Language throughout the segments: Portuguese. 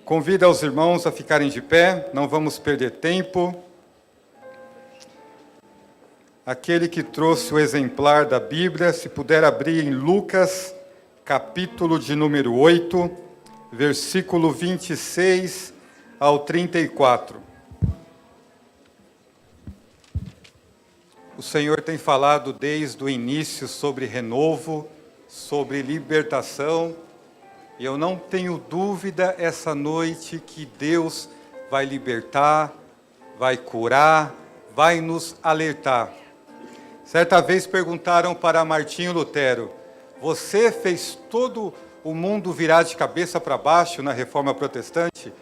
Convido os irmãos a ficarem de pé, não vamos perder tempo. Aquele que trouxe o exemplar da Bíblia, se puder abrir em Lucas, capítulo de número 8, versículo 26 ao 34. O Senhor tem falado desde o início sobre renovo, sobre libertação, e eu não tenho dúvida essa noite que Deus vai libertar, vai curar, vai nos alertar. Certa vez perguntaram para Martinho Lutero: você fez todo o mundo virar de cabeça para baixo na Reforma Protestante?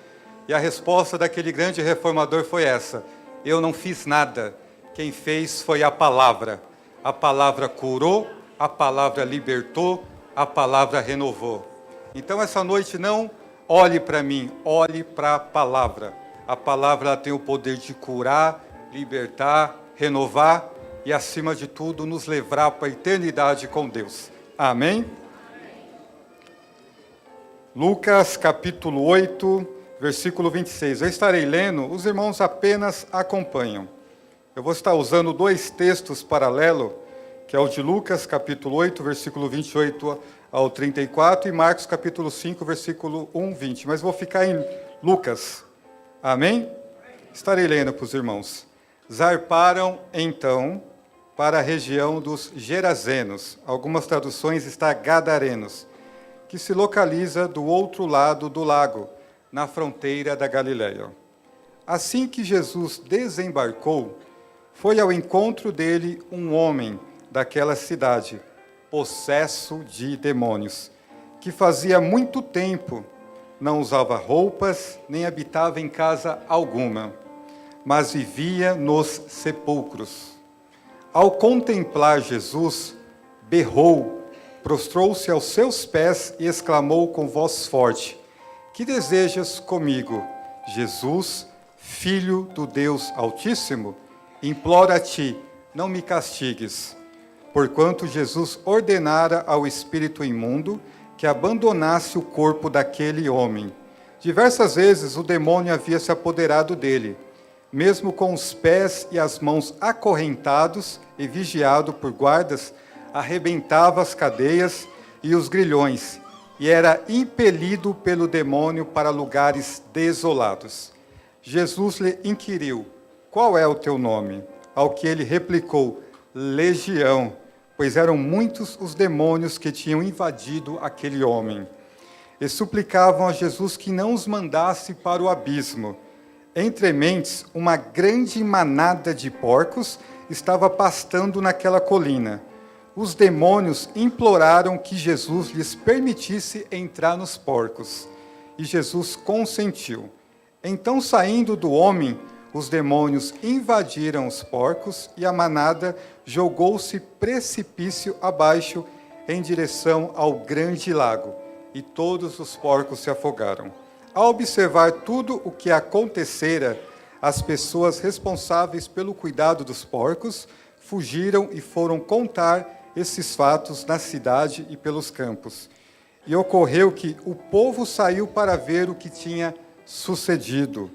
E a resposta daquele grande reformador foi essa: eu não fiz nada, quem fez foi a palavra. A palavra curou, a palavra libertou, a palavra renovou. Então essa noite não olhe para mim, olhe para a palavra. A palavra ela tem o poder de curar, libertar, renovar e, acima de tudo, nos levar para a eternidade com Deus. Amém? Lucas capítulo 8, versículo 26. Eu estarei lendo, os irmãos apenas acompanham. Eu vou estar usando dois textos paralelos, que é o de Lucas capítulo 8, versículo 28 ao 34, e Marcos capítulo 5, versículo 1, 20. Mas vou ficar em Lucas. Amém? Estarei lendo para os irmãos. Zarparam, então, para a região dos Gerazenos. Algumas traduções está Gadarenos, que se localiza do outro lado do lago, na fronteira da Galileia. Assim que Jesus desembarcou, foi ao encontro dele um homem daquela cidade, possesso de demônios, que fazia muito tempo não usava roupas, nem habitava em casa alguma, mas vivia nos sepulcros. Ao contemplar Jesus, berrou, prostrou-se aos seus pés e exclamou com voz forte: que desejas comigo, Jesus, Filho do Deus Altíssimo? Imploro a ti, não me castigues. Porquanto Jesus ordenara ao espírito imundo que abandonasse o corpo daquele homem. Diversas vezes o demônio havia se apoderado dele, mesmo com os pés e as mãos acorrentados e vigiado por guardas, arrebentava as cadeias e os grilhões, e era impelido pelo demônio para lugares desolados. Jesus lhe inquiriu: qual é o teu nome? Ao que ele replicou: Legião, pois eram muitos os demônios que tinham invadido aquele homem. E suplicavam a Jesus que não os mandasse para o abismo. Entre mentes, uma grande manada de porcos estava pastando naquela colina. Os demônios imploraram que Jesus lhes permitisse entrar nos porcos. E Jesus consentiu. Então, saindo do homem, os demônios invadiram os porcos e a manada jogou-se precipício abaixo em direção ao grande lago, e todos os porcos se afogaram. Ao observar tudo o que acontecera, as pessoas responsáveis pelo cuidado dos porcos fugiram e foram contar esses fatos na cidade e pelos campos. E ocorreu que o povo saiu para ver o que tinha sucedido.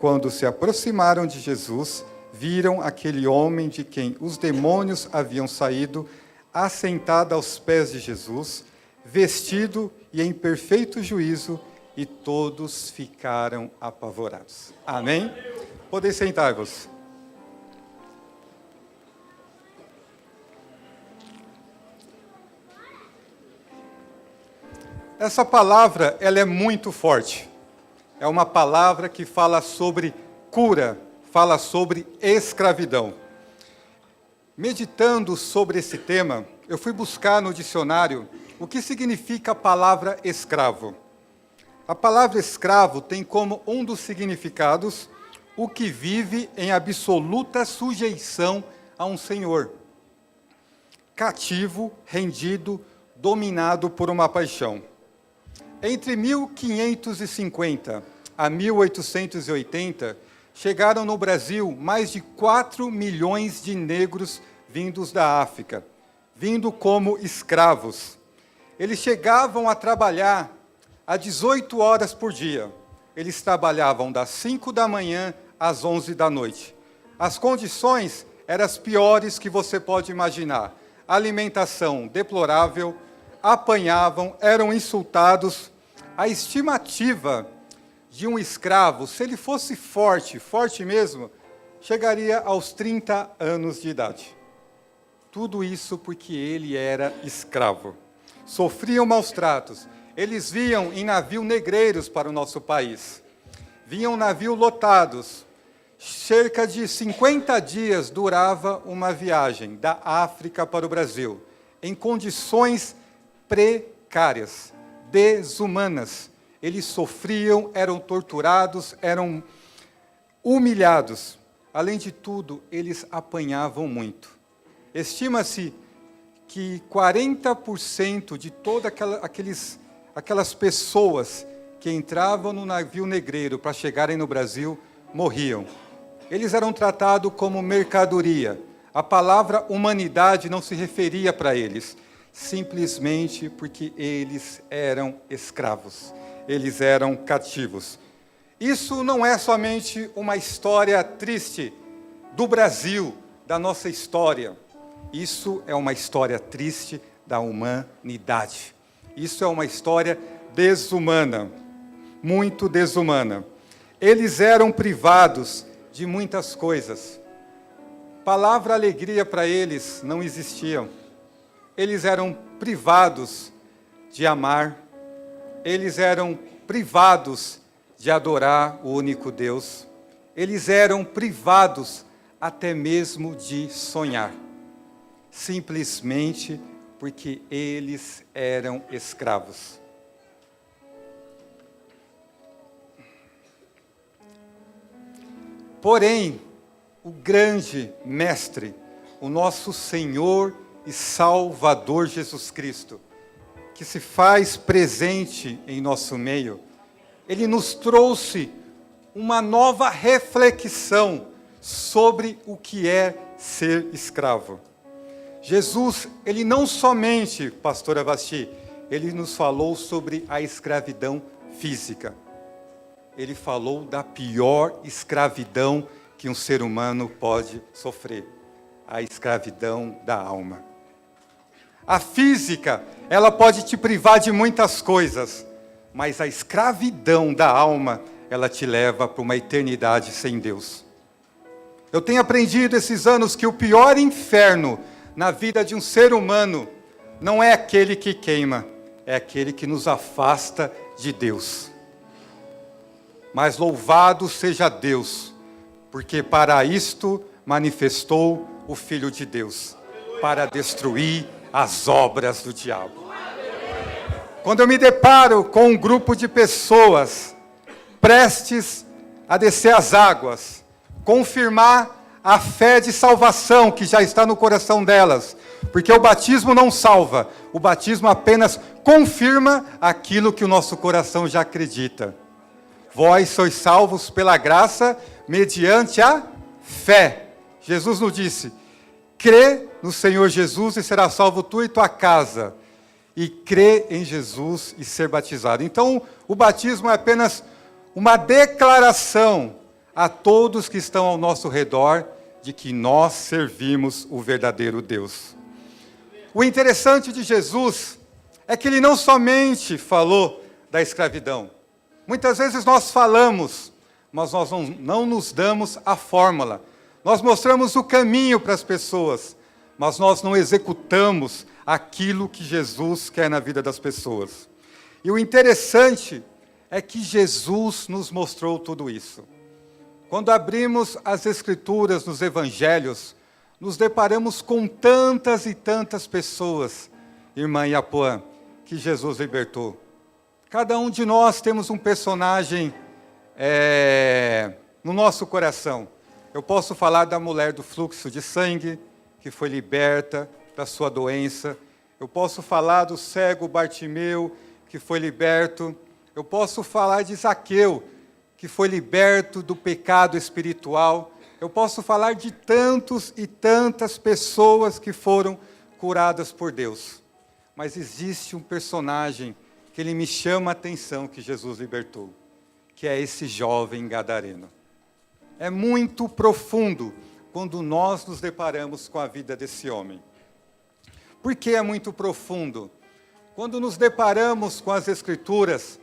Quando se aproximaram de Jesus, viram aquele homem de quem os demônios haviam saído, assentado aos pés de Jesus, vestido e em perfeito juízo, e todos ficaram apavorados. Amém? Podem sentar-vos. Essa palavra, ela é muito forte. É uma palavra que fala sobre cura, fala sobre escravidão. Meditando sobre esse tema, eu fui buscar no dicionário o que significa a palavra escravo. A palavra escravo tem como um dos significados o que vive em absoluta sujeição a um senhor. Cativo, rendido, dominado por uma paixão. Entre 1550 a 1880, chegaram no Brasil mais de 4 milhões de negros vindos da África, vindo como escravos. Eles chegavam a trabalhar a 18 horas por dia. eles trabalhavam das 5 da manhã às 11 da noite. As condições eram as piores que você pode imaginar. Alimentação deplorável, apanhavam, eram insultados. A estimativa de um escravo, se ele fosse forte mesmo, chegaria aos 30 anos de idade. Tudo isso porque ele era escravo. Sofriam maus tratos. Eles vinham em navios negreiros para o nosso país. Vinham navios lotados. Cerca de 50 dias durava uma viagem da África para o Brasil, em condições precárias, desumanas. Eles sofriam, eram torturados, eram humilhados. Além de tudo, eles apanhavam muito. Estima-se que 40% de todas aquelas pessoas que entravam no navio negreiro para chegarem no Brasil morriam. Eles eram tratados como mercadoria. A palavra humanidade não se referia para eles, simplesmente porque eles eram escravos. Eles eram cativos. Isso não é somente uma história triste do Brasil, da nossa história. Isso é uma história triste da humanidade. Isso é uma história desumana, muito desumana. Eles eram privados de muitas coisas. Palavra alegria para eles não existiam. Eles eram privados de amar. Eles eram privados de adorar o único Deus. Eles eram privados até mesmo de sonhar. Simplesmente porque eles eram escravos. Porém, o grande mestre, o nosso Senhor e Salvador Jesus Cristo, que se faz presente em nosso meio, ele nos trouxe uma nova reflexão sobre o que é ser escravo. Jesus, ele não somente, pastora Vasti, ele nos falou sobre a escravidão física. Ele falou da pior escravidão que um ser humano pode sofrer, a escravidão da alma. A física, ela pode te privar de muitas coisas, mas a escravidão da alma, ela te leva para uma eternidade sem Deus. Eu tenho aprendido esses anos que o pior inferno na vida de um ser humano não é aquele que queima, é aquele que nos afasta de Deus. Mas louvado seja Deus, porque para isto manifestou o Filho de Deus, para destruir as obras do diabo. Quando eu me deparo com um grupo de pessoas prestes a descer as águas, confirmar a fé de salvação que já está no coração delas, porque o batismo não salva, o batismo apenas confirma aquilo que o nosso coração já acredita. Vós sois salvos pela graça, mediante a fé. Jesus nos disse, crê no Senhor Jesus e será salvo tu e tua casa. E crê em Jesus e ser batizado. Então, o batismo é apenas uma declaração a todos que estão ao nosso redor de que nós servimos o verdadeiro Deus. O interessante de Jesus é que ele não somente falou da escravidão. Muitas vezes nós falamos, mas nós não nos damos a fórmula. Nós mostramos o caminho para as pessoas, mas nós não executamos aquilo que Jesus quer na vida das pessoas. E o interessante é que Jesus nos mostrou tudo isso. Quando abrimos as Escrituras nos Evangelhos, nos deparamos com tantas e tantas pessoas, irmã Iapuã, que Jesus libertou. Cada um de nós temos um personagem no nosso coração. Eu posso falar da mulher do fluxo de sangue, que foi liberta da sua doença. Eu posso falar do cego Bartimeu, que foi liberto. Eu posso falar de Zaqueu, que foi liberto do pecado espiritual. Eu posso falar de tantos e tantas pessoas que foram curadas por Deus. Mas existe um personagem que ele me chama a atenção, que Jesus libertou, que é esse jovem gadareno. É muito profundo quando nós nos deparamos com a vida desse homem. Por que é muito profundo? Quando nos deparamos com as Escrituras,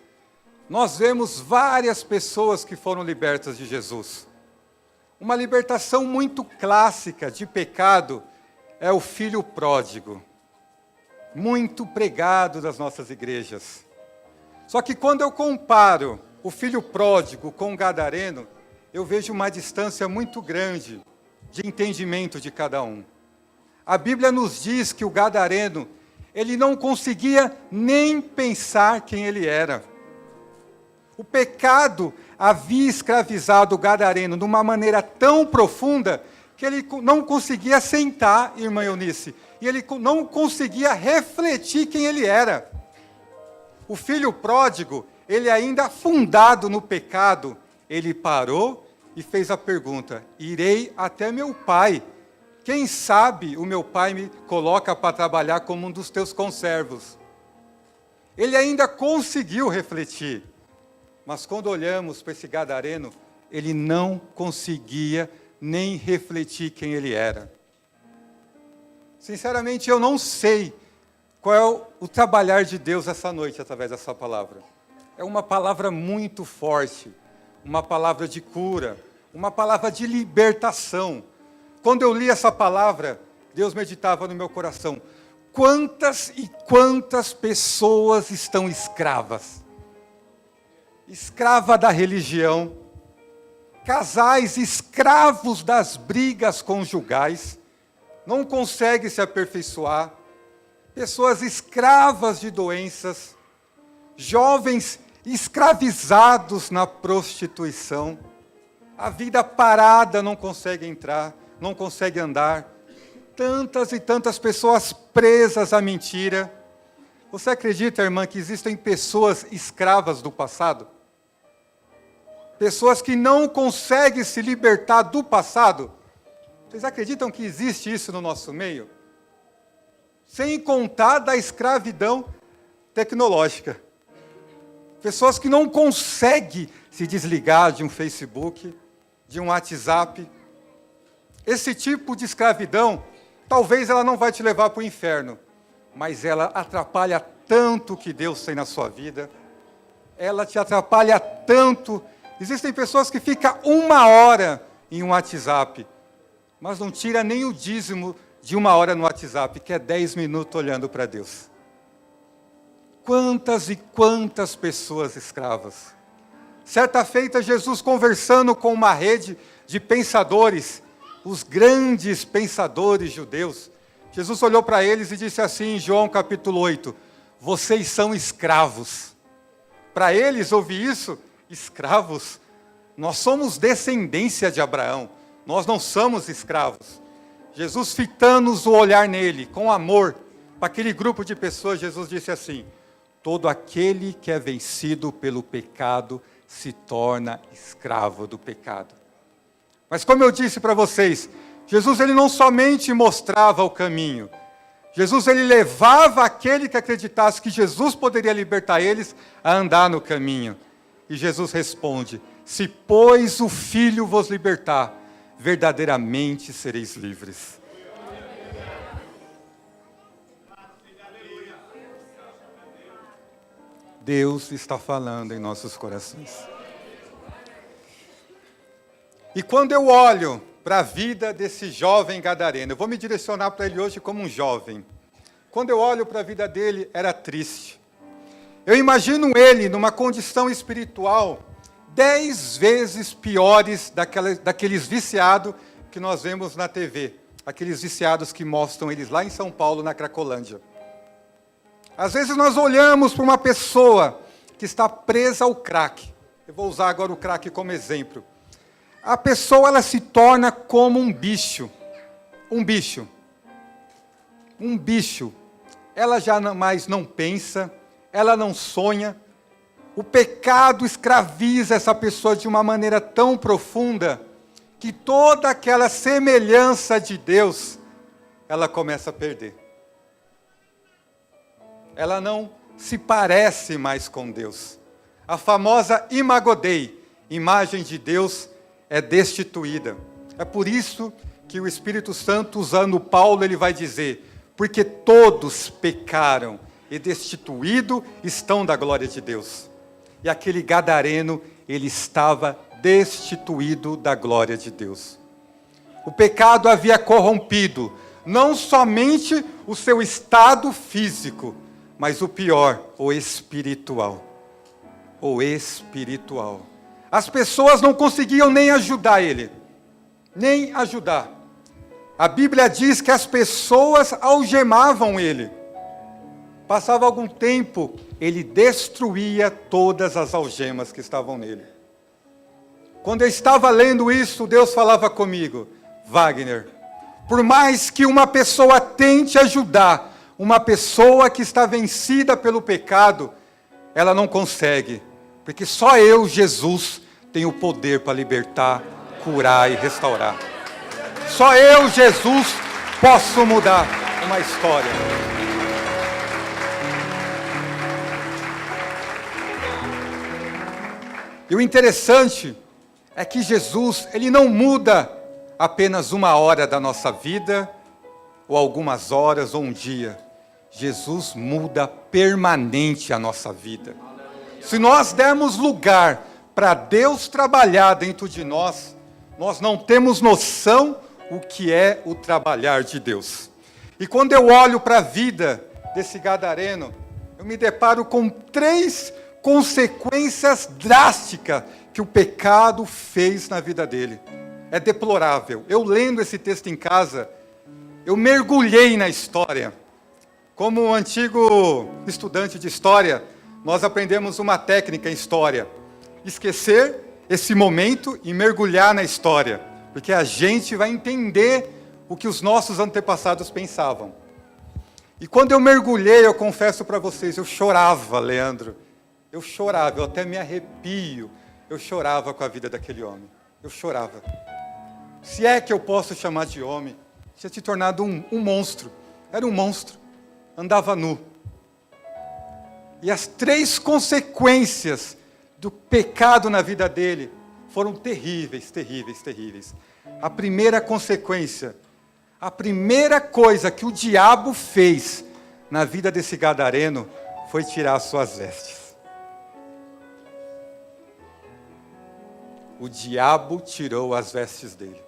nós vemos várias pessoas que foram libertas de Jesus. Uma libertação muito clássica de pecado é o filho pródigo, muito pregado das nossas igrejas. Só que quando eu comparo o filho pródigo com o gadareno, eu vejo uma distância muito grande de entendimento de cada um. A Bíblia nos diz que o gadareno, ele não conseguia nem pensar quem ele era. O pecado havia escravizado o gadareno de uma maneira tão profunda que ele não conseguia sentar, irmã Eunice, e ele não conseguia refletir quem ele era. O filho pródigo, ele ainda afundado no pecado, ele parou e fez a pergunta: irei até meu pai. Quem sabe o meu pai me coloca para trabalhar como um dos teus conservos. Ele ainda conseguiu refletir. Mas quando olhamos para esse gadareno, ele não conseguia nem refletir quem ele era. Sinceramente, eu não sei qual é o trabalhar de Deus essa noite através dessa palavra. É uma palavra muito forte, uma palavra de cura, uma palavra de libertação. Quando eu li essa palavra, Deus meditava no meu coração: quantas e quantas pessoas estão escravas? Escrava da religião, casais escravos das brigas conjugais, não conseguem se aperfeiçoar, pessoas escravas de doenças, jovens escravizados na prostituição, a vida parada, não consegue entrar, não consegue andar, tantas e tantas pessoas presas à mentira. Você acredita, irmã, que existem pessoas escravas do passado? Pessoas que não conseguem se libertar do passado? Vocês acreditam que existe isso no nosso meio? Sem contar da escravidão tecnológica. Pessoas que não conseguem se desligar de um Facebook, de um WhatsApp. Esse tipo de escravidão, talvez ela não vai te levar para o inferno, mas ela atrapalha tanto o que Deus tem na sua vida. Ela te atrapalha tanto. Existem pessoas que ficam 1 hora em um WhatsApp, mas não tira nem o dízimo de 1 hora no WhatsApp, que é 10 minutos olhando para Deus. Quantas e quantas pessoas escravas. Certa feita, Jesus conversando com uma rede de pensadores, os grandes pensadores judeus, Jesus olhou para eles e disse assim em João capítulo 8, vocês são escravos. Para eles ouvir isso, escravos, nós somos descendência de Abraão, nós não somos escravos. Jesus fitando o olhar nele, com amor, para aquele grupo de pessoas, Jesus disse assim, todo aquele que é vencido pelo pecado se torna escravo do pecado. Mas como eu disse para vocês, Jesus ele não somente mostrava o caminho, Jesus ele levava aquele que acreditasse que Jesus poderia libertar eles a andar no caminho. E Jesus responde, se pois o Filho vos libertar, verdadeiramente sereis livres. Deus está falando em nossos corações. E quando eu olho para a vida desse jovem gadareno, eu vou me direcionar para ele hoje como um jovem. Quando eu olho para a vida dele, era triste. Eu imagino ele numa condição espiritual 10 vezes piores daqueles viciados que nós vemos na TV. Aqueles viciados que mostram eles lá em São Paulo, na Cracolândia. Às vezes nós olhamos para uma pessoa que está presa ao crack. Eu vou usar agora o crack como exemplo. A pessoa ela se torna como um bicho. Um bicho. Um bicho. Ela já mais não pensa, ela não sonha. O pecado escraviza essa pessoa de uma maneira tão profunda que toda aquela semelhança de Deus, ela começa a perder. Ela não se parece mais com Deus. A famosa Imago Dei, imagem de Deus, é destituída. É por isso que o Espírito Santo, usando Paulo, ele vai dizer: porque todos pecaram e destituídos estão da glória de Deus. E aquele gadareno, ele estava destituído da glória de Deus. O pecado havia corrompido não somente o seu estado físico, mas o pior, o espiritual. O espiritual. As pessoas não conseguiam nem ajudar ele. Nem ajudar. A Bíblia diz que as pessoas algemavam ele. Passava algum tempo, ele destruía todas as algemas que estavam nele. Quando eu estava lendo isso, Deus falava comigo: Wagner, por mais que uma pessoa tente ajudar uma pessoa que está vencida pelo pecado, ela não consegue, porque só eu, Jesus, tenho o poder para libertar, curar e restaurar. Só eu, Jesus, posso mudar uma história. E o interessante é que Jesus, ele não muda apenas uma hora da nossa vida, ou algumas horas, ou um dia. Jesus muda permanente a nossa vida. Se nós dermos lugar para Deus trabalhar dentro de nós, nós não temos noção o que é o trabalhar de Deus. E quando eu olho para a vida desse gadareno, eu me deparo com 3 consequências drásticas que o pecado fez na vida dele. É deplorável. Eu lendo esse texto em casa, eu mergulhei na história. Como um antigo estudante de história, nós aprendemos uma técnica em história: esquecer esse momento e mergulhar na história, porque a gente vai entender o que os nossos antepassados pensavam. E quando eu mergulhei, eu confesso para vocês, eu chorava, Leandro. Eu chorava, eu até me arrepio. Eu chorava com a vida daquele homem. Eu chorava. Se é que eu posso chamar de homem, tinha se tornado um monstro. Era um monstro. Andava nu. E as 3 consequências do pecado na vida dele foram terríveis, terríveis, terríveis. A primeira consequência, a primeira coisa que o diabo fez na vida desse gadareno foi tirar as suas vestes. O diabo tirou as vestes dele.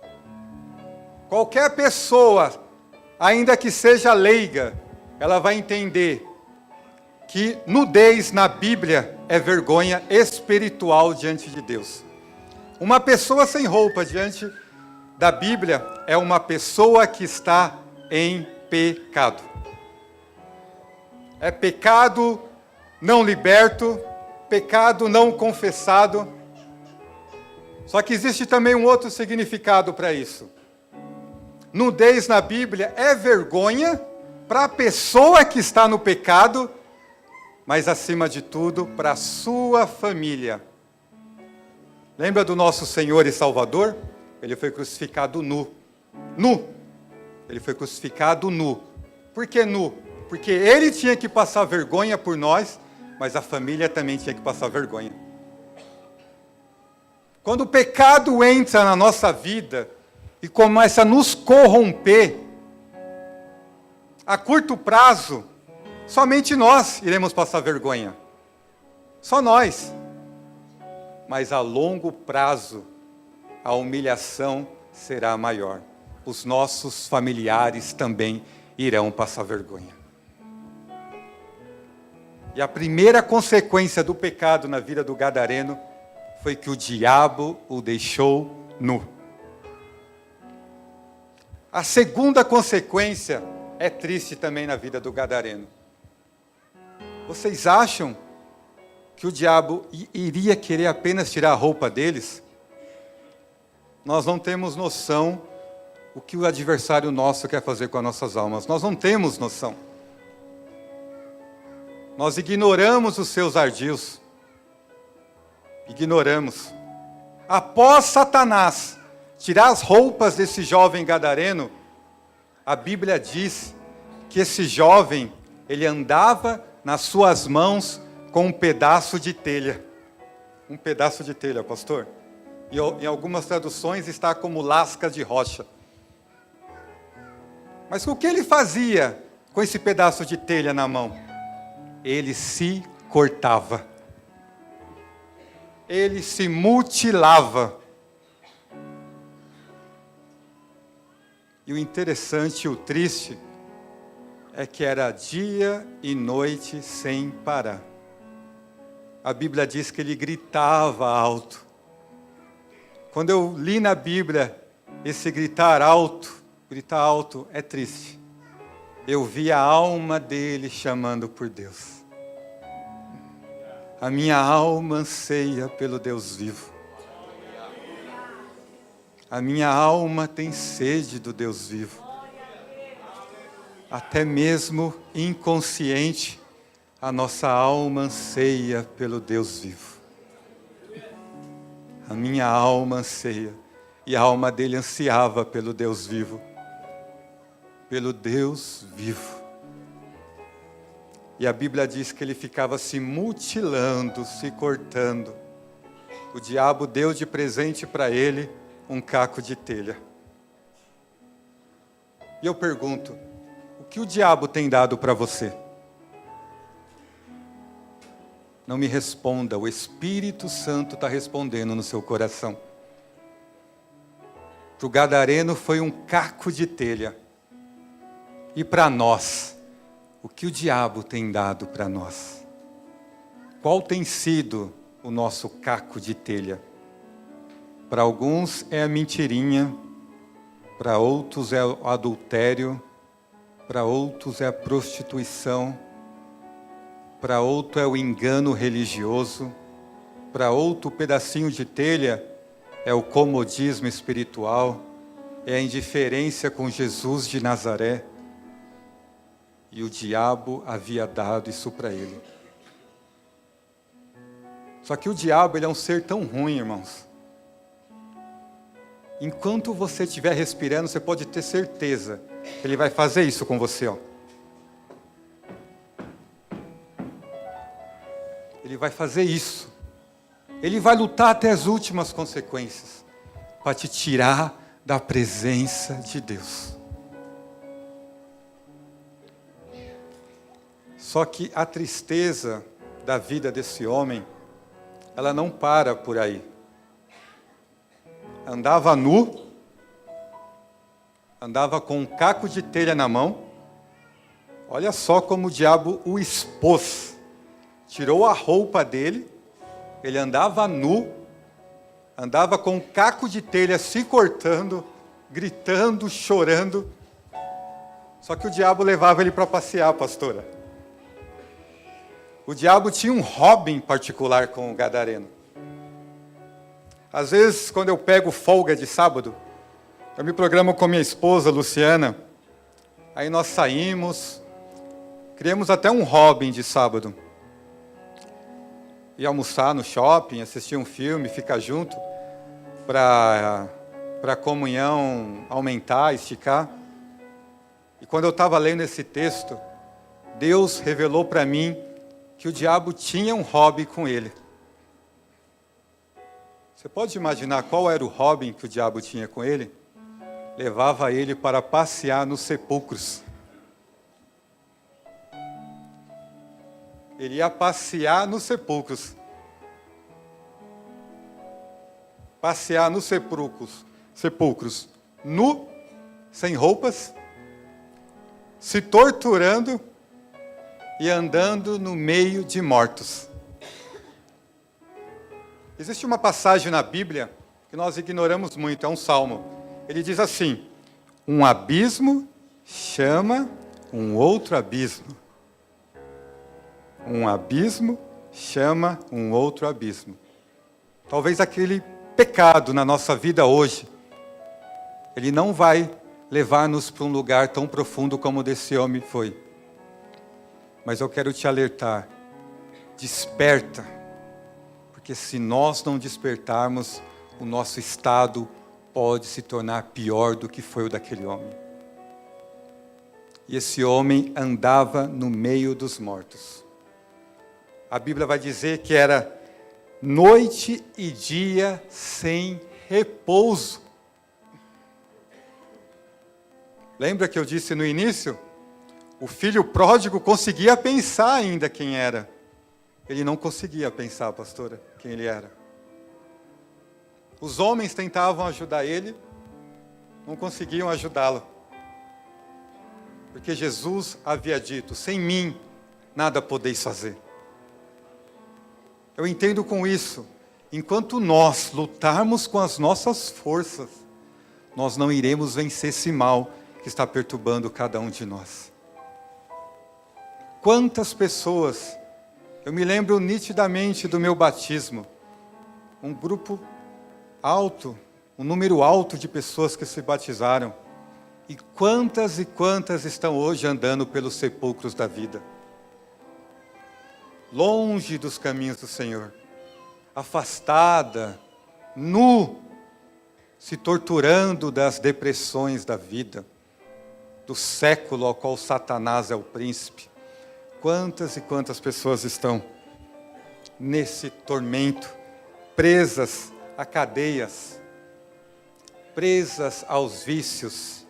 Qualquer pessoa, ainda que seja leiga, ela vai entender que nudez na Bíblia é vergonha espiritual diante de Deus. Uma pessoa sem roupa diante da Bíblia é uma pessoa que está em pecado. É pecado não liberto, pecado não confessado. Só que existe também um outro significado para isso. Nudez na Bíblia é vergonha para a pessoa que está no pecado, mas acima de tudo para a sua família. Lembra do nosso Senhor e Salvador? Ele foi crucificado nu. Nu. Ele foi crucificado nu. Por que nu? Porque ele tinha que passar vergonha por nós, mas a família também tinha que passar vergonha. Quando o pecado entra na nossa vida e começa a nos corromper, a curto prazo, somente nós iremos passar vergonha. Só nós. Mas a longo prazo, a humilhação será maior. Os nossos familiares também irão passar vergonha. E a primeira consequência do pecado na vida do gadareno foi que o diabo o deixou nu. A segunda consequência é triste também na vida do gadareno. Vocês acham que o diabo iria querer apenas tirar a roupa deles? Nós não temos noção o que o adversário nosso quer fazer com as nossas almas. Nós não temos noção. Nós ignoramos os seus ardios. Ignoramos. Após Satanás tirar as roupas desse jovem gadareno, a Bíblia diz que esse jovem, ele andava nas suas mãos com um pedaço de telha. um pedaço de telha, pastor. E em algumas traduções está como lasca de rocha. Mas o que ele fazia com esse pedaço de telha na mão? Ele se cortava. Ele se mutilava. E o interessante e o triste é que era dia e noite sem parar. A Bíblia diz que ele gritava alto. Quando eu li na Bíblia esse gritar alto é triste. Eu vi a alma dele chamando por Deus. A minha alma anseia pelo Deus vivo. A minha alma tem sede do Deus vivo. Até mesmo inconsciente, a nossa alma anseia pelo Deus vivo. A minha alma anseia, e a alma dele ansiava pelo Deus vivo. Pelo Deus vivo. E a Bíblia diz que ele ficava se mutilando, se cortando. O diabo deu de presente para ele um caco de telha. E eu pergunto, o que o diabo tem dado para você? Não me responda, o Espírito Santo está respondendo no seu coração. Para o gadareno foi um caco de telha. E para nós, o que o diabo tem dado para nós? Qual tem sido o nosso caco de telha? Para alguns é a mentirinha, para outros é o adultério, para outros é a prostituição, para outro é o engano religioso, para outro pedacinho de telha é o comodismo espiritual, é a indiferença com Jesus de Nazaré. E o diabo havia dado isso para ele. Só que o diabo, ele é um ser tão ruim, irmãos. Enquanto você estiver respirando, você pode ter certeza que ele vai fazer isso com você, ó. Ele vai fazer isso. Ele vai lutar até as últimas consequências para te tirar da presença de Deus. Só que a tristeza da vida desse homem, ela não para por aí. Andava nu, andava com um caco de telha na mão. Olha só como o diabo o expôs. Tirou a roupa dele, ele andava nu, andava com um caco de telha se cortando, gritando, chorando. Só que o diabo levava ele para passear, pastora. O diabo tinha um hobby em particular com o gadareno. Às vezes, quando eu pego folga de sábado, eu me programo com minha esposa, Luciana, aí nós saímos, criamos até um hobby de sábado. Ir almoçar no shopping, assistir um filme, ficar junto, para a comunhão aumentar, esticar. E quando eu estava lendo esse texto, Deus revelou para mim que o diabo tinha um hobby com ele. Você pode imaginar qual era o hobby que o diabo tinha com ele? Levava ele para passear nos sepulcros. Ele ia passear nos sepulcros. Passear nos sepulcros, nu, sem roupas, se torturando e andando no meio de mortos. Existe uma passagem na Bíblia que nós ignoramos muito, é um salmo. Ele diz assim: um abismo chama um outro abismo. Um abismo chama um outro abismo. Talvez aquele pecado na nossa vida hoje, ele não vai levar-nos para um lugar tão profundo como desse homem foi. Mas eu quero te alertar, desperta, porque se nós não despertarmos, o nosso estado pode se tornar pior do que foi o daquele homem. E esse homem andava no meio dos mortos. A Bíblia vai dizer que era noite e dia sem repouso. Lembra que eu disse no início? O filho pródigo conseguia pensar ainda quem era. Ele não conseguia pensar, pastora, quem ele era. Os homens tentavam ajudar ele, não conseguiam ajudá-lo. Porque Jesus havia dito, sem mim, nada podeis fazer. Eu entendo com isso, enquanto nós lutarmos com as nossas forças, nós não iremos vencer esse mal que está perturbando cada um de nós. Quantas pessoas, eu me lembro nitidamente do meu batismo, um grupo alto, um número alto de pessoas que se batizaram, e quantas estão hoje andando pelos sepulcros da vida, longe dos caminhos do Senhor, afastada, nu, se torturando das depressões da vida, do século ao qual Satanás é o príncipe. Quantas e quantas pessoas estão nesse tormento, presas a cadeias, presas aos vícios,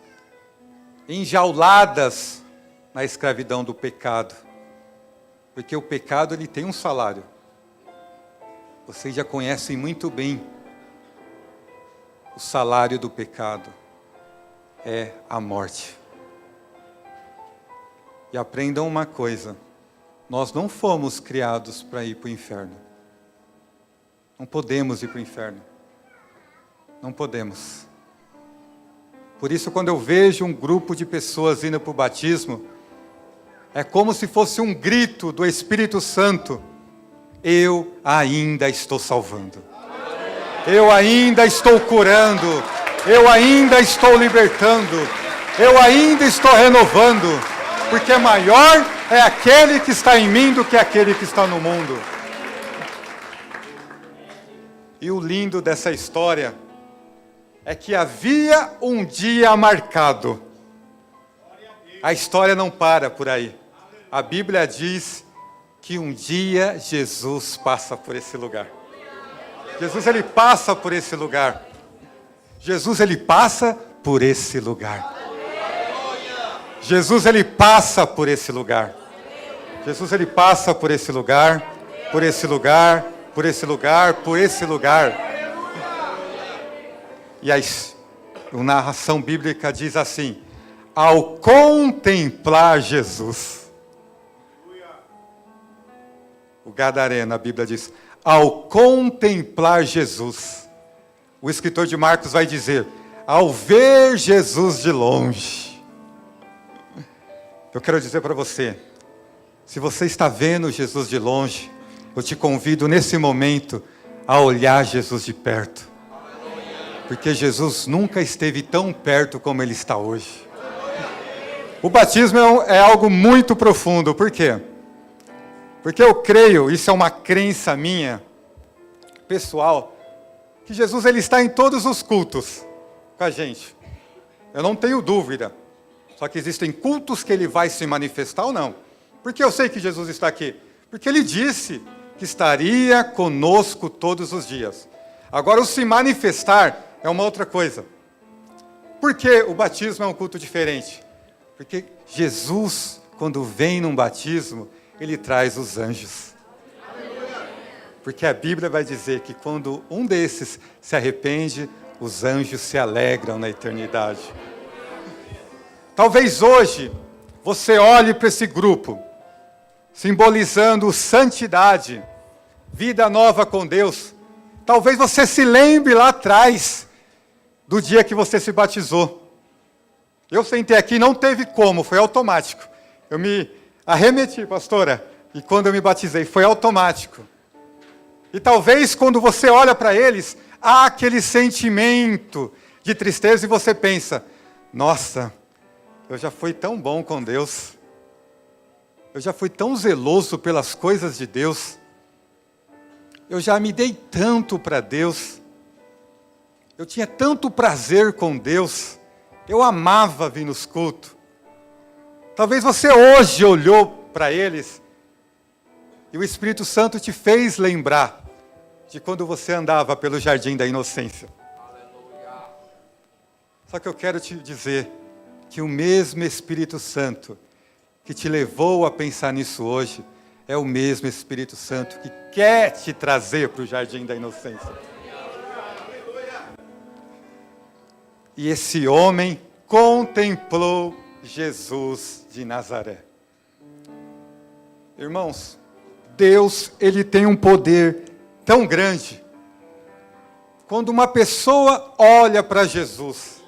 enjauladas na escravidão do pecado. Porque o pecado, ele tem um salário. Vocês já conhecem muito bem o salário do pecado. É a morte. E aprendam uma coisa, nós não fomos criados para ir para o inferno. Não podemos ir para o inferno. Não podemos. Por isso, quando eu vejo um grupo de pessoas indo para o batismo, é como se fosse um grito do Espírito Santo. Eu ainda estou salvando. Eu ainda estou curando. Eu ainda estou libertando. Eu ainda estou renovando. Porque maior é aquele que está em mim do que aquele que está no mundo. E o lindo dessa história é que havia um dia marcado. A história não para por aí. A Bíblia diz que um dia Jesus passa por esse lugar. Jesus, ele passa por esse lugar. Jesus, ele passa por esse lugar. Jesus, ele passa por esse lugar. Jesus, ele passa por esse lugar, por esse lugar, por esse lugar, por esse lugar. E a narração bíblica diz assim: ao contemplar Jesus, o Gadareno, a Bíblia diz, ao contemplar Jesus, o escritor de Marcos vai dizer, ao ver Jesus de longe. Eu quero dizer para você, se você está vendo Jesus de longe, eu te convido nesse momento a olhar Jesus de perto. Porque Jesus nunca esteve tão perto como ele está hoje. O batismo é algo muito profundo, por quê? Porque eu creio, isso é uma crença minha, pessoal, que Jesus, ele está em todos os cultos com a gente. Eu não tenho dúvida. Só que existem cultos que ele vai se manifestar ou não. Por que eu sei que Jesus está aqui? Porque ele disse que estaria conosco todos os dias. Agora, o se manifestar é uma outra coisa. Por que o batismo é um culto diferente? Porque Jesus, quando vem num batismo, ele traz os anjos. Porque a Bíblia vai dizer que quando um desses se arrepende, os anjos se alegram na eternidade. Talvez hoje você olhe para esse grupo, simbolizando santidade, vida nova com Deus. Talvez você se lembre lá atrás do dia que você se batizou. Eu sentei aqui, não teve como, foi automático. Eu me arremeti, pastora, e quando eu me batizei, foi automático. E talvez quando você olha para eles, há aquele sentimento de tristeza e você pensa, nossa, eu já fui tão bom com Deus. Eu já fui tão zeloso pelas coisas de Deus. Eu já me dei tanto para Deus. Eu tinha tanto prazer com Deus. Eu amava vir nos cultos. Talvez você hoje olhou para eles e o Espírito Santo te fez lembrar de quando você andava pelo jardim da inocência. Só que eu quero te dizer que o mesmo Espírito Santo que te levou a pensar nisso hoje é o mesmo Espírito Santo que quer te trazer para o jardim da inocência. E esse homem contemplou Jesus de Nazaré. Irmãos, Deus, ele tem um poder tão grande. Quando uma pessoa olha para Jesus,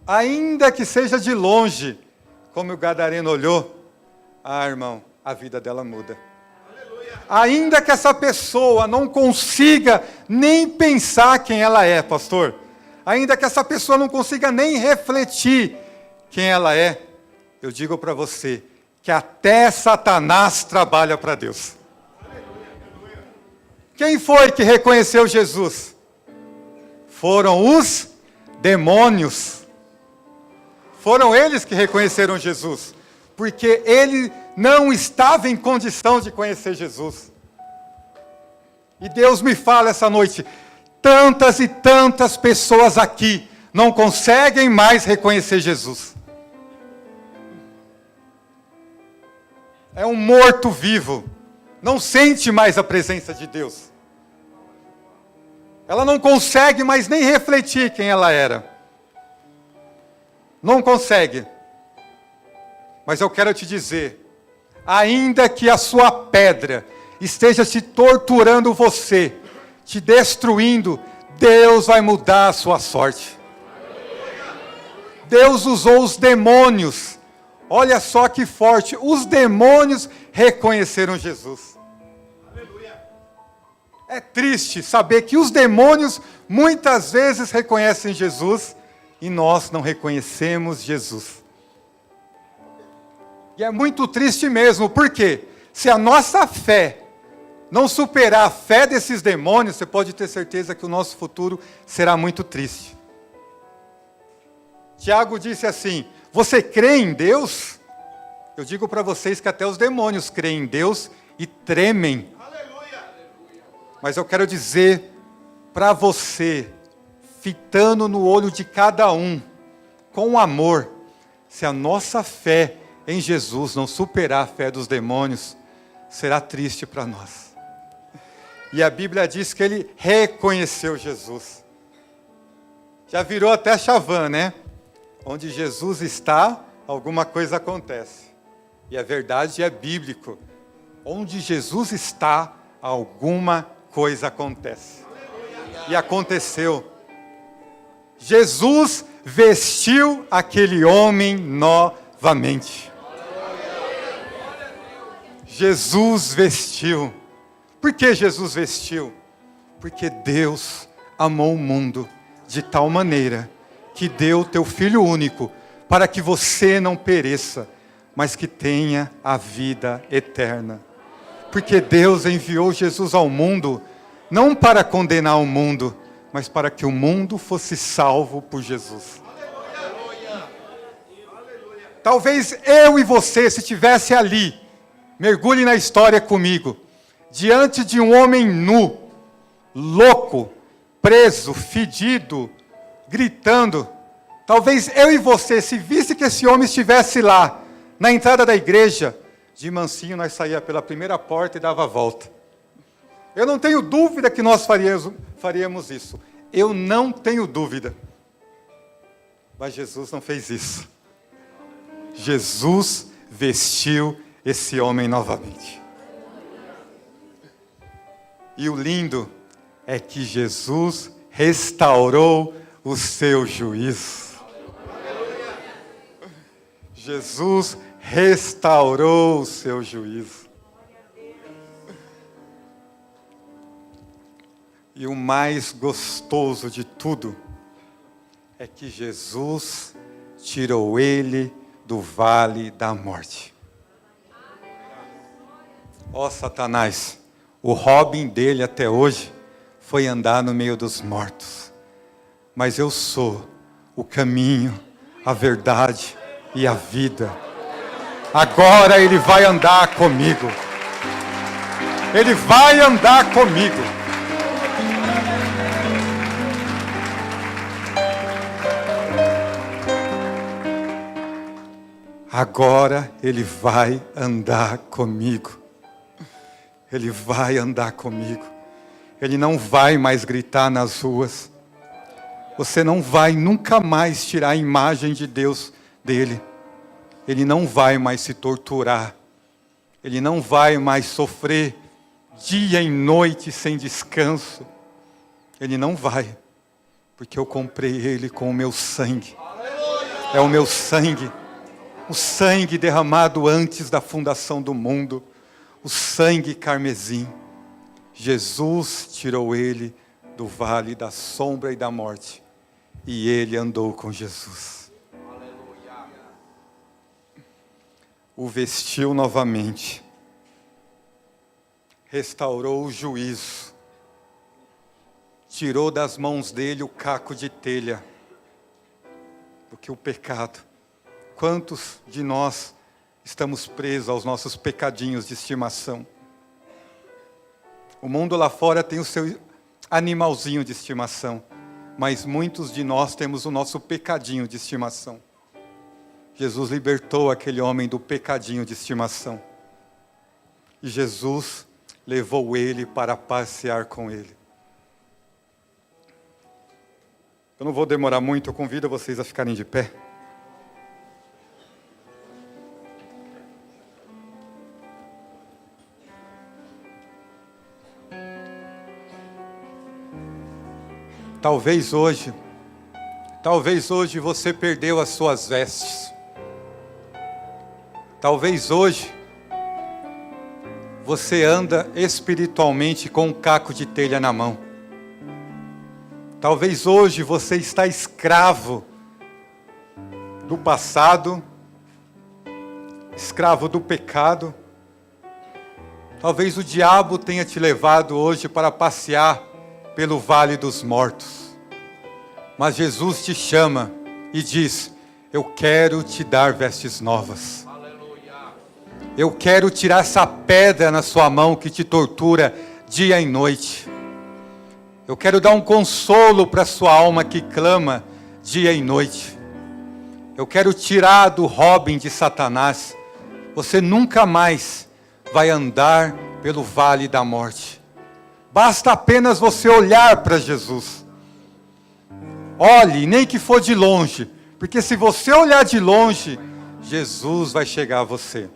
ainda que seja de longe, como o gadareno olhou, irmão, a vida dela muda. Ainda que essa pessoa não consiga nem pensar quem ela é, pastor, ainda que essa pessoa não consiga nem refletir quem ela é, eu digo para você que até Satanás trabalha para Deus. Quem foi que reconheceu Jesus? Foram os demônios. Foram eles que reconheceram Jesus, porque ele não estava em condição de conhecer Jesus. E Deus me fala essa noite, tantas e tantas pessoas aqui não conseguem mais reconhecer Jesus. É um morto-vivo, não sente mais a presença de Deus. Ela não consegue mais nem refletir quem ela era. Não consegue. Mas eu quero te dizer, ainda que a sua pedra esteja te torturando você, te destruindo, Deus vai mudar a sua sorte. Deus usou os demônios. Olha só que forte, os demônios reconheceram Jesus. É triste saber que os demônios muitas vezes reconhecem Jesus e nós não reconhecemos Jesus. E é muito triste mesmo, porque se a nossa fé não superar a fé desses demônios, você pode ter certeza que o nosso futuro será muito triste. Tiago disse assim, você crê em Deus? Eu digo para vocês que até os demônios creem em Deus e tremem. Aleluia. Mas eu quero dizer para você, fitando no olho de cada um, com amor, se a nossa fé em Jesus não superar a fé dos demônios, será triste para nós. E a Bíblia diz que ele reconheceu Jesus. Já virou até chavã, né? Onde Jesus está, alguma coisa acontece. E a verdade é bíblico. Onde Jesus está, alguma coisa acontece. E aconteceu. Jesus vestiu aquele homem novamente. Jesus vestiu. Por que Jesus vestiu? Porque Deus amou o mundo de tal maneira que deu teu Filho único para que você não pereça, mas que tenha a vida eterna. Porque Deus enviou Jesus ao mundo, não para condenar o mundo, mas para que o mundo fosse salvo por Jesus. Talvez eu e você, se estivesse ali, mergulhe na história comigo, diante de um homem nu, louco, preso, fedido, gritando. Talvez eu e você, se visse que esse homem estivesse lá, na entrada da igreja, de mansinho nós saía pela primeira porta e dava a volta. Eu não tenho dúvida que nós faríamos isso. Eu não tenho dúvida. Mas Jesus não fez isso. Jesus vestiu esse homem novamente. E o lindo é que Jesus restaurou o seu juízo. Jesus restaurou o seu juízo. E o mais gostoso de tudo é que Jesus tirou ele do vale da morte. Ó Satanás, o hobby dele até hoje foi andar no meio dos mortos. Mas eu sou o caminho, a verdade e a vida. Agora ele vai andar comigo. Ele vai andar comigo. agora Ele vai andar comigo. Ele vai andar comigo. Ele não vai mais gritar nas ruas. Você não vai nunca mais tirar a imagem de Deus dele. Ele não vai mais se torturar. Ele não vai mais sofrer dia e noite sem descanso. Ele não vai. Porque eu comprei ele com o meu sangue. É o meu sangue. O sangue derramado antes da fundação do mundo. O sangue carmesim. Jesus tirou ele do vale da sombra e da morte. E ele andou com Jesus. O vestiu novamente. Restaurou o juízo. Tirou das mãos dele o caco de telha. Porque o pecado. Quantos de nós estamos presos aos nossos pecadinhos de estimação? O mundo lá fora tem o seu animalzinho de estimação, mas muitos de nós temos o nosso pecadinho de estimação. Jesus libertou aquele homem do pecadinho de estimação. E Jesus levou ele para passear com ele. Eu não vou demorar muito, eu convido vocês a ficarem de pé. Talvez hoje você perdeu as suas vestes. Talvez hoje você anda espiritualmente com um caco de telha na mão. Talvez hoje você está escravo do passado, escravo do pecado. Talvez o diabo tenha te levado hoje para passear pelo vale dos mortos. Mas Jesus te chama e diz: eu quero te dar vestes novas. Eu quero tirar essa pedra na sua mão que te tortura dia e noite. Eu quero dar um consolo para a sua alma que clama dia e noite. Eu quero tirar do Robin de Satanás. Você nunca mais vai andar pelo vale da morte. Basta apenas você olhar para Jesus. Olhe, nem que for de longe. Porque se você olhar de longe, Jesus vai chegar a você.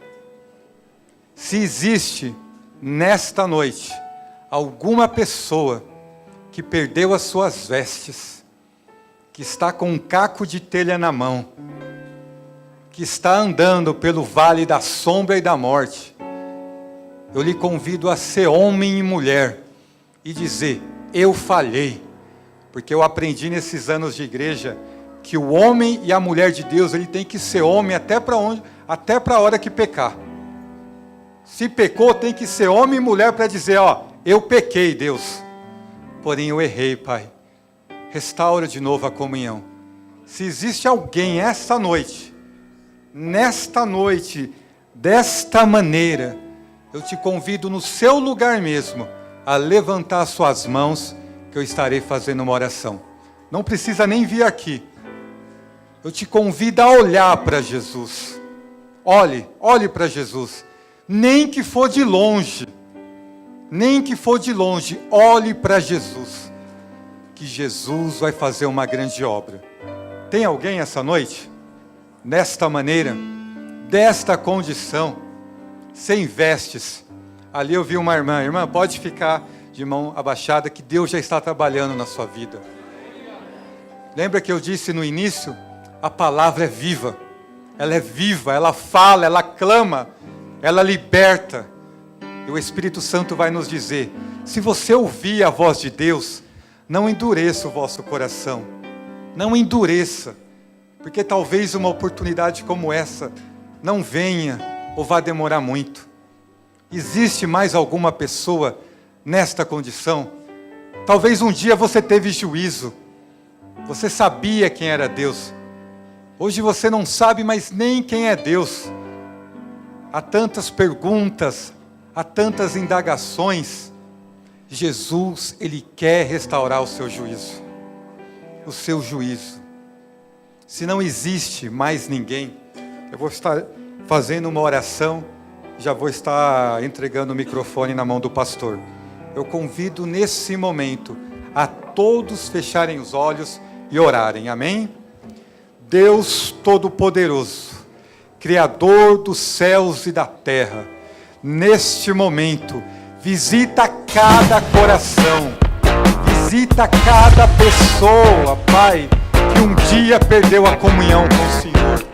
Se existe nesta noite alguma pessoa que perdeu as suas vestes, que está com um caco de telha na mão, que está andando pelo vale da sombra e da morte, eu lhe convido a ser homem e mulher e dizer: eu falhei, porque eu aprendi nesses anos de igreja que o homem e a mulher de Deus, ele tem que ser homem até para a hora que pecar. Se pecou, tem que ser homem e mulher para dizer: ó, eu pequei, Deus, porém eu errei, Pai. Restaura de novo a comunhão. Se existe alguém esta noite, nesta noite, desta maneira, eu te convido no seu lugar mesmo a levantar suas mãos, que eu estarei fazendo uma oração. Não precisa nem vir aqui. Eu te convido a olhar para Jesus. Olhe para Jesus. Nem que for de longe. Nem que for de longe, olhe para Jesus. Que Jesus vai fazer uma grande obra. Tem alguém essa noite? Nesta maneira, desta condição, sem vestes. Ali eu vi uma irmã. Irmã, pode ficar de mão abaixada, que Deus já está trabalhando na sua vida. Lembra que eu disse no início? A palavra é viva. Ela é viva, ela fala, ela clama, ela liberta. E o Espírito Santo vai nos dizer: se você ouvir a voz de Deus, não endureça o vosso coração. Não endureça. Porque talvez uma oportunidade como essa não venha ou vá demorar muito. Existe mais alguma pessoa nesta condição? Talvez um dia você teve juízo. Você sabia quem era Deus. Hoje você não sabe mais nem quem é Deus. Há tantas perguntas, há tantas indagações. Jesus, Ele quer restaurar o seu juízo. O seu juízo. Se não existe mais ninguém, Eu vou estar fazendo uma oração, já vou estar entregando o microfone na mão do pastor. Eu convido nesse momento a todos fecharem os olhos e orarem, amém? Deus Todo-Poderoso, Criador dos céus e da terra, neste momento, visita cada coração, visita cada pessoa, Pai, que um dia perdeu a comunhão com o Senhor.